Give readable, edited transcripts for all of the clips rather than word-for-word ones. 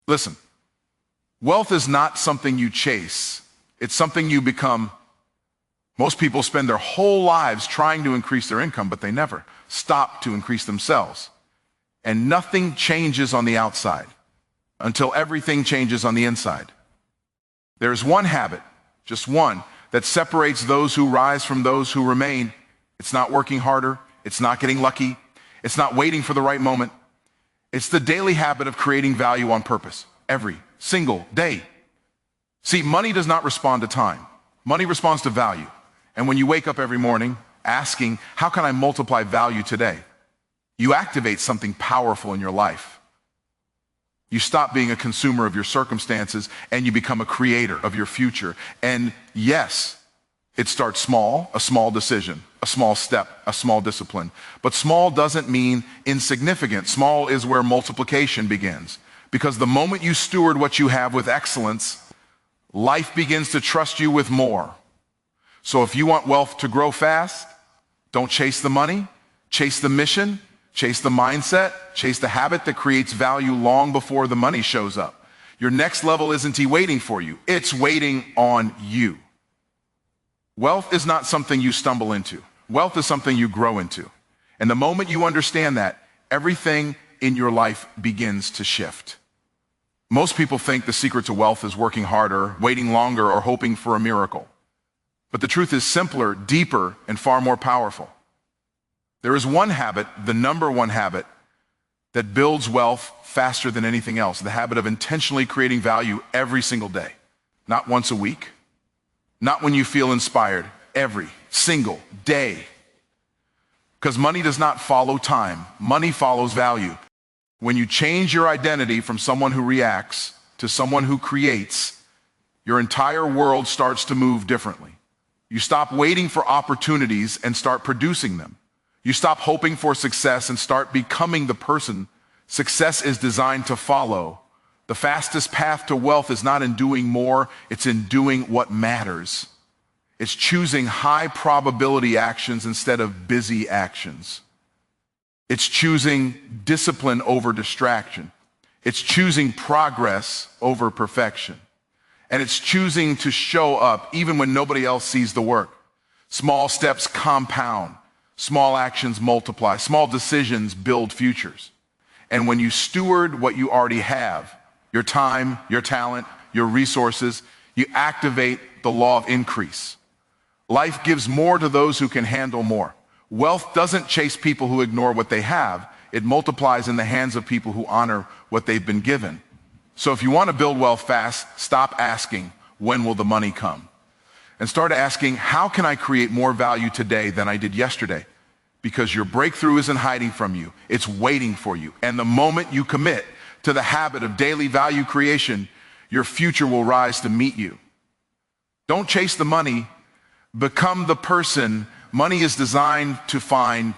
Listen, wealth is not something you chase. It's something you become. Most people spend their whole lives trying to increase their income, but they never stop to increase themselves. And nothing changes on the outside until everything changes on the inside. There's one habit, just one, that separates those who rise from those who remain. It's not working harder. It's not getting lucky. It's not waiting for the right moment. It's the daily habit of creating value on purpose every single day. See, money does not respond to time. Money responds to value. And when you wake up every morning asking, how can I multiply value today? You activate something powerful in your life. You stop being a consumer of your circumstances and you become a creator of your future. And yes, it starts small, a small decision, a small step, a small discipline. But small doesn't mean insignificant. Small is where multiplication begins. Because the moment you steward what you have with excellence, life begins to trust you with more. So if you want wealth to grow fast, don't chase the money, chase the mission, chase the mindset, chase the habit that creates value long before the money shows up. Your next level isn't waiting for you, it's waiting on you. Wealth is not something you stumble into. Wealth is something you grow into. And the moment you understand that, everything in your life begins to shift. Most people think the secret to wealth is working harder, waiting longer, or hoping for a miracle. But the truth is simpler, deeper, and far more powerful. There is one habit, the number one habit, that builds wealth faster than anything else, the habit of intentionally creating value every single day. Not once a week, not when you feel inspired, every single day. Because money does not follow time, money follows value. When you change your identity from someone who reacts to someone who creates, your entire world starts to move differently. You stop waiting for opportunities and start producing them. You stop hoping for success and start becoming the person success is designed to follow. The fastest path to wealth is not in doing more, it's in doing what matters. It's choosing high probability actions instead of busy actions. It's choosing discipline over distraction. It's choosing progress over perfection. And it's choosing to show up even when nobody else sees the work. Small steps compound. Small actions multiply. Small decisions build futures. And when you steward what you already have, your time, your talent, your resources, you activate the law of increase. Life gives more to those who can handle more. Wealth doesn't chase people who ignore what they have. It multiplies in the hands of people who honor what they've been given. So if you want to build wealth fast, stop asking, when will the money come? And start asking, how can I create more value today than I did yesterday? Because your breakthrough isn't hiding from you, it's waiting for you. And the moment you commit to the habit of daily value creation, your future will rise to meet you. Don't chase the money, become the person money is designed to find.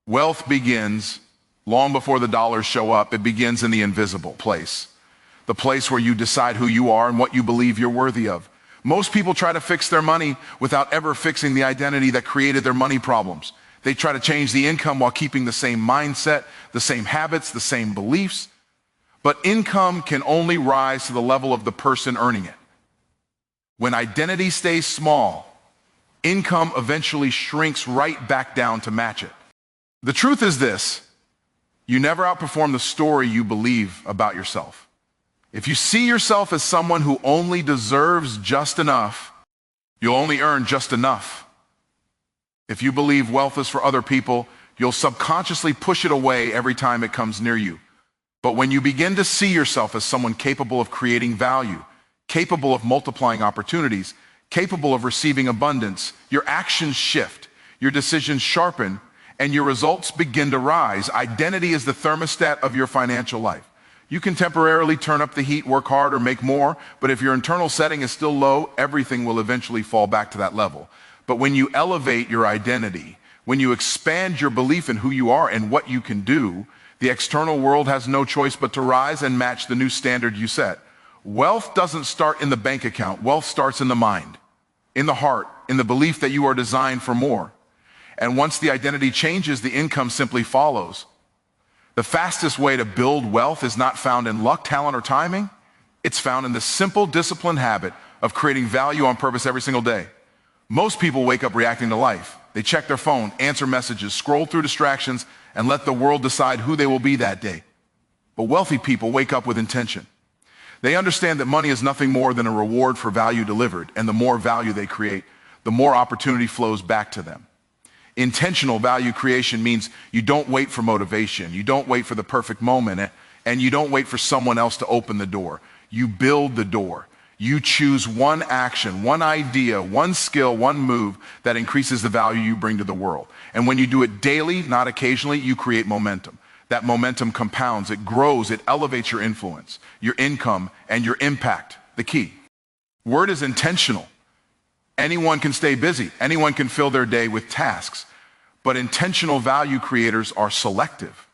Wealth begins long before the dollars show up. It begins in the invisible place, the place where you decide who you are and what you believe you're worthy of. Most people try to fix their money without ever fixing the identity that created their money problems. They try to change the income while keeping the same mindset, the same habits, the same beliefs. But income can only rise to the level of the person earning it. When identity stays small, income eventually shrinks right back down to match it. The truth is this: you never outperform the story you believe about yourself. If you see yourself as someone who only deserves just enough, you'll only earn just enough. If you believe wealth is for other people, you'll subconsciously push it away every time it comes near you. But when you begin to see yourself as someone capable of creating value, capable of multiplying opportunities, capable of receiving abundance, your actions shift, your decisions sharpen, and your results begin to rise. Identity is the thermostat of your financial life. You can temporarily turn up the heat, work hard, or make more, but if your internal setting is still low, everything will eventually fall back to that level. But when you elevate your identity, when you expand your belief in who you are and what you can do, the external world has no choice but to rise and match the new standard you set. Wealth doesn't start in the bank account. Wealth starts in the mind, in the heart, in the belief that you are designed for more. And once the identity changes, the income simply follows. The fastest way to build wealth is not found in luck, talent, or timing. It's found in the simple, disciplined habit of creating value on purpose every single day. Most people wake up reacting to life. They check their phone, answer messages, scroll through distractions, and let the world decide who they will be that day. But wealthy people wake up with intention. They understand that money is nothing more than a reward for value delivered, and the more value they create, the more opportunity flows back to them. Intentional value creation means you don't wait for motivation, you don't wait for the perfect moment, and you don't wait for someone else to open the door. You build the door. You choose one action, one idea, one skill, one move that increases the value you bring to the world. And when you do it daily, not occasionally, you create momentum. That momentum compounds, it grows, it elevates your influence, your income, and your impact. The key word is intentional. Anyone can stay busy. Anyone can fill their day with tasks. But intentional value creators are selective.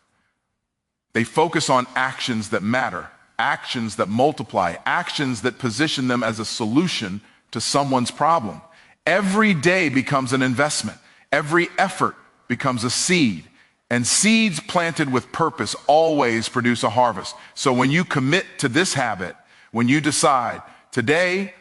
They focus on actions that matter, actions that multiply, actions that position them as a solution to someone's problem. Every day becomes an investment. Every effort becomes a seed. And seeds planted with purpose always produce a harvest. So when you commit to this habit, when you decide, today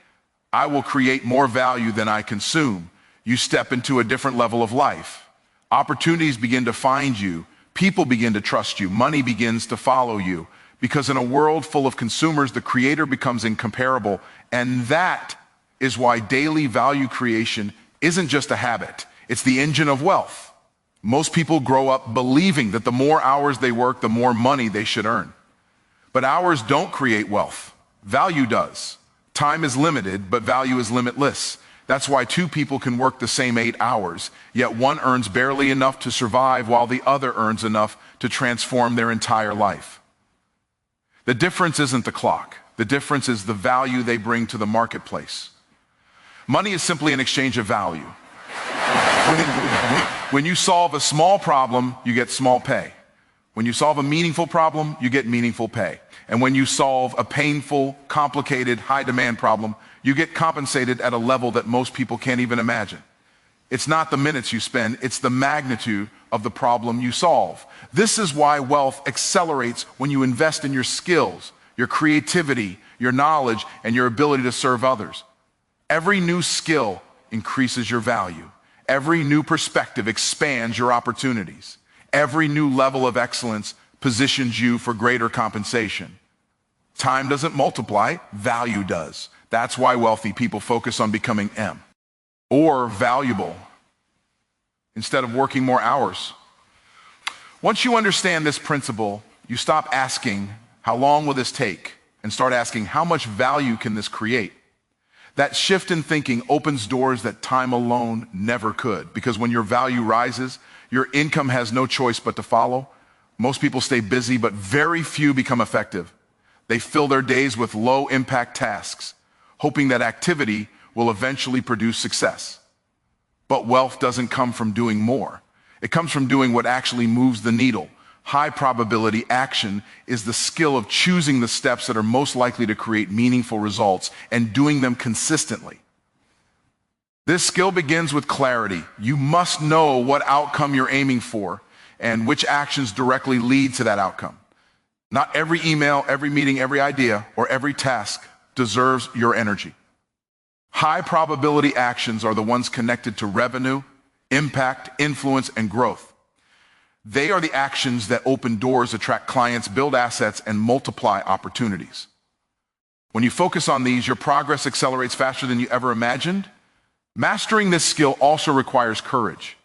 I will create more value than I consume, you step into a different level of life. Opportunities begin to find you. People begin to trust you. Money begins to follow you. Because in a world full of consumers, the creator becomes incomparable. And that is why daily value creation isn't just a habit. It's the engine of wealth. Most people grow up believing that the more hours they work, the more money they should earn. But hours don't create wealth. Value does. Time is limited, but value is limitless. That's why two people can work the same 8 hours, yet one earns barely enough to survive while the other earns enough to transform their entire life. The difference isn't the clock. The difference is the value they bring to the marketplace. Money is simply an exchange of value. When you solve a small problem, you get small pay. When you solve a meaningful problem, you get meaningful pay. And when you solve a painful, complicated, high-demand problem, you get compensated at a level that most people can't even imagine. It's not the minutes you spend, it's the magnitude of the problem you solve. This is why wealth accelerates when you invest in your skills, your creativity, your knowledge, and your ability to serve others. Every new skill increases your value. Every new perspective expands your opportunities. Every new level of excellence positions you for greater compensation. Time doesn't multiply, value does. That's why wealthy people focus on becoming M, or valuable, instead of working more hours. Once you understand this principle, you stop asking, how long will this take? And start asking, how much value can this create? That shift in thinking opens doors that time alone never could, because when your value rises, your income has no choice but to follow. Most people stay busy, but very few become effective. They fill their days with low-impact tasks, hoping that activity will eventually produce success. But wealth doesn't come from doing more. It comes from doing what actually moves the needle. High-probability action is the skill of choosing the steps that are most likely to create meaningful results and doing them consistently. This skill begins with clarity. You must know what outcome you're aiming for and which actions directly lead to that outcome. Not every email, every meeting, every idea, or every task deserves your energy. High-probability actions are the ones connected to revenue, impact, influence, and growth. They are the actions that open doors, attract clients, build assets, and multiply opportunities. When you focus on these, your progress accelerates faster than you ever imagined. Mastering this skill also requires courage.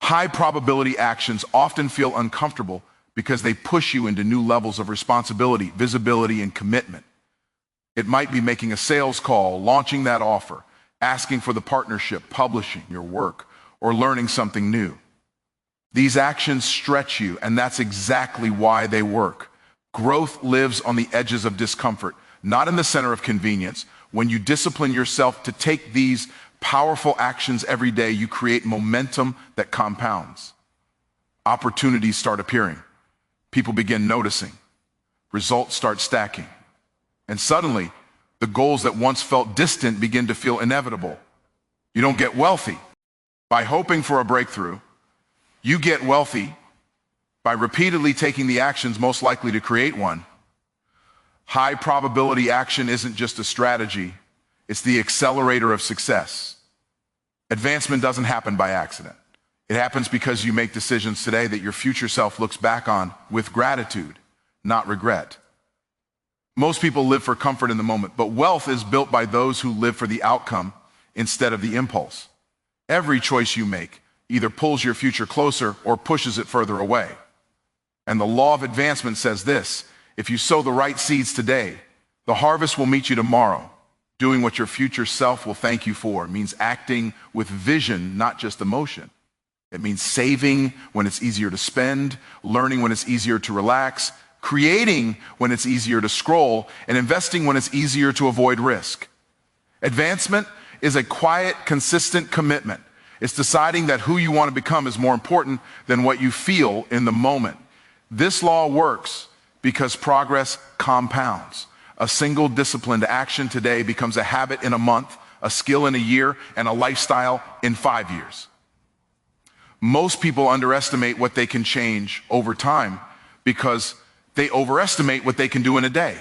High probability actions often feel uncomfortable because they push you into new levels of responsibility, visibility, and commitment. It might be making a sales call, launching that offer, asking for the partnership, publishing your work, or learning something new. These actions stretch you, and that's exactly why they work. Growth lives on the edges of discomfort, not in the center of convenience. When you discipline yourself to take these powerful actions every day, you create momentum that compounds. Opportunities start appearing. People begin noticing. Results start stacking. And suddenly, the goals that once felt distant begin to feel inevitable. You don't get wealthy by hoping for a breakthrough. You get wealthy by repeatedly taking the actions most likely to create one. High probability action isn't just a strategy, it's the accelerator of success. Advancement doesn't happen by accident. It happens because you make decisions today that your future self looks back on with gratitude, not regret. Most people live for comfort in the moment, but wealth is built by those who live for the outcome instead of the impulse. Every choice you make either pulls your future closer or pushes it further away. And the law of advancement says this: if you sow the right seeds today, the harvest will meet you tomorrow. Doing what your future self will thank you for means acting with vision, not just emotion. It means saving when it's easier to spend, learning when it's easier to relax, creating when it's easier to scroll, and investing when it's easier to avoid risk. Advancement is a quiet, consistent commitment. It's deciding that who you want to become is more important than what you feel in the moment. This law works because progress compounds. A single disciplined action today becomes a habit in a month, a skill in a year, and a lifestyle in 5 years. Most people underestimate what they can change over time because they overestimate what they can do in a day.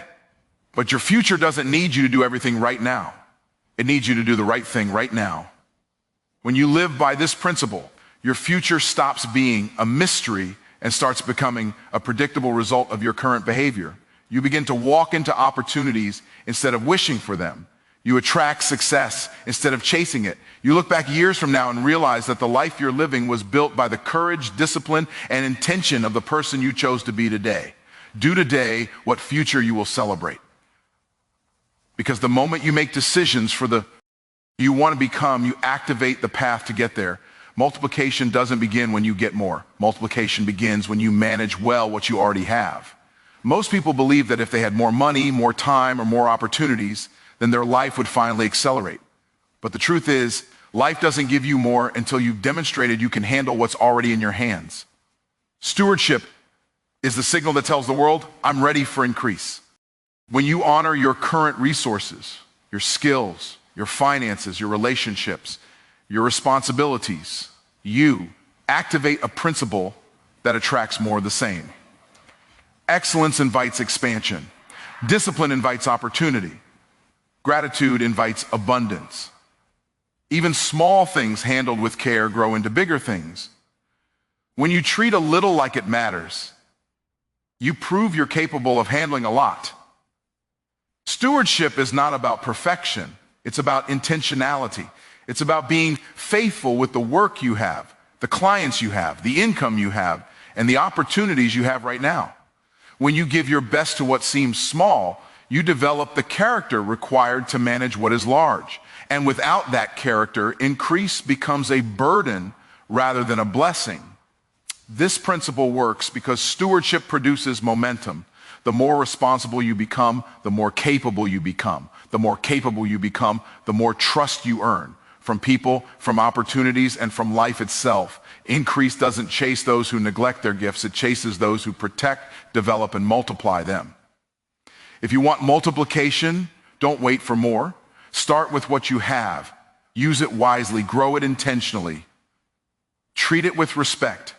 But your future doesn't need you to do everything right now. It needs you to do the right thing right now. When you live by this principle, your future stops being a mystery and starts becoming a predictable result of your current behavior. You begin to walk into opportunities instead of wishing for them. You attract success instead of chasing it. You look back years from now and realize that the life you're living was built by the courage, discipline, and intention of the person you chose to be today. Do today what future you will celebrate. Because the moment you make decisions for the you want to become, you activate the path to get there. Multiplication doesn't begin when you get more. Multiplication begins when you manage well what you already have. Most people believe that if they had more money, more time, or more opportunities, then their life would finally accelerate. But the truth is, life doesn't give you more until you've demonstrated you can handle what's already in your hands. Stewardship is the signal that tells the world, I'm ready for increase. When you honor your current resources, your skills, your finances, your relationships, your responsibilities, you activate a principle that attracts more of the same. Excellence invites expansion. Discipline invites opportunity. Gratitude invites abundance. Even small things handled with care grow into bigger things. When you treat a little like it matters, you prove you're capable of handling a lot. Stewardship is not about perfection. It's about intentionality. It's about being faithful with the work you have, the clients you have, the income you have, and the opportunities you have right now. When you give your best to what seems small, you develop the character required to manage what is large. And without that character, increase becomes a burden rather than a blessing. This principle works because stewardship produces momentum. The more responsible you become, the more capable you become. The more capable you become, the more trust you earn from people, from opportunities, and from life itself. Increase doesn't chase those who neglect their gifts. It chases those who protect, develop, and multiply them. If you want multiplication, don't wait for more. Start with what you have. Use it wisely. Grow it intentionally. Treat it with respect.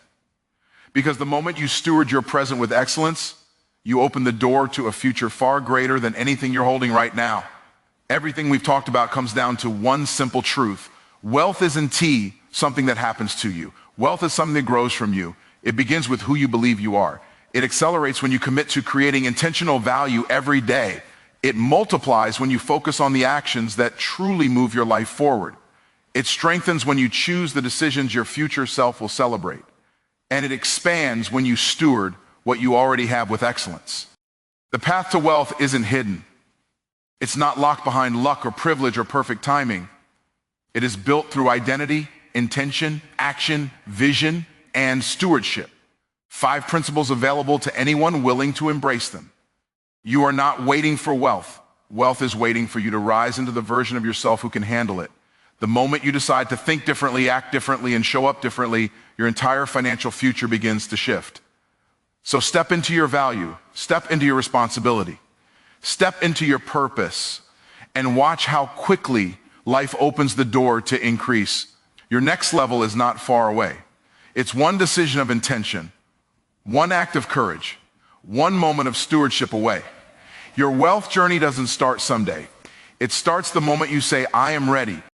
Because the moment you steward your present with excellence, you open the door to a future far greater than anything you're holding right now. Everything we've talked about comes down to one simple truth. Wealth isn't something that happens to you. Wealth is something that grows from you. It begins with who you believe you are. It accelerates when you commit to creating intentional value every day. It multiplies when you focus on the actions that truly move your life forward. It strengthens when you choose the decisions your future self will celebrate. And it expands when you steward what you already have with excellence. The path to wealth isn't hidden. It's not locked behind luck or privilege or perfect timing. It is built through identity, intention, action, vision, and stewardship. 5 principles available to anyone willing to embrace them. You are not waiting for wealth. Wealth is waiting for you to rise into the version of yourself who can handle it. The moment you decide to think differently, act differently, and show up differently, your entire financial future begins to shift. So step into your value, step into your responsibility, step into your purpose, and watch how quickly life opens the door to increase. Your next level is not far away. It's one decision of intention, one act of courage, one moment of stewardship away. Your wealth journey doesn't start someday. It starts the moment you say, I am ready.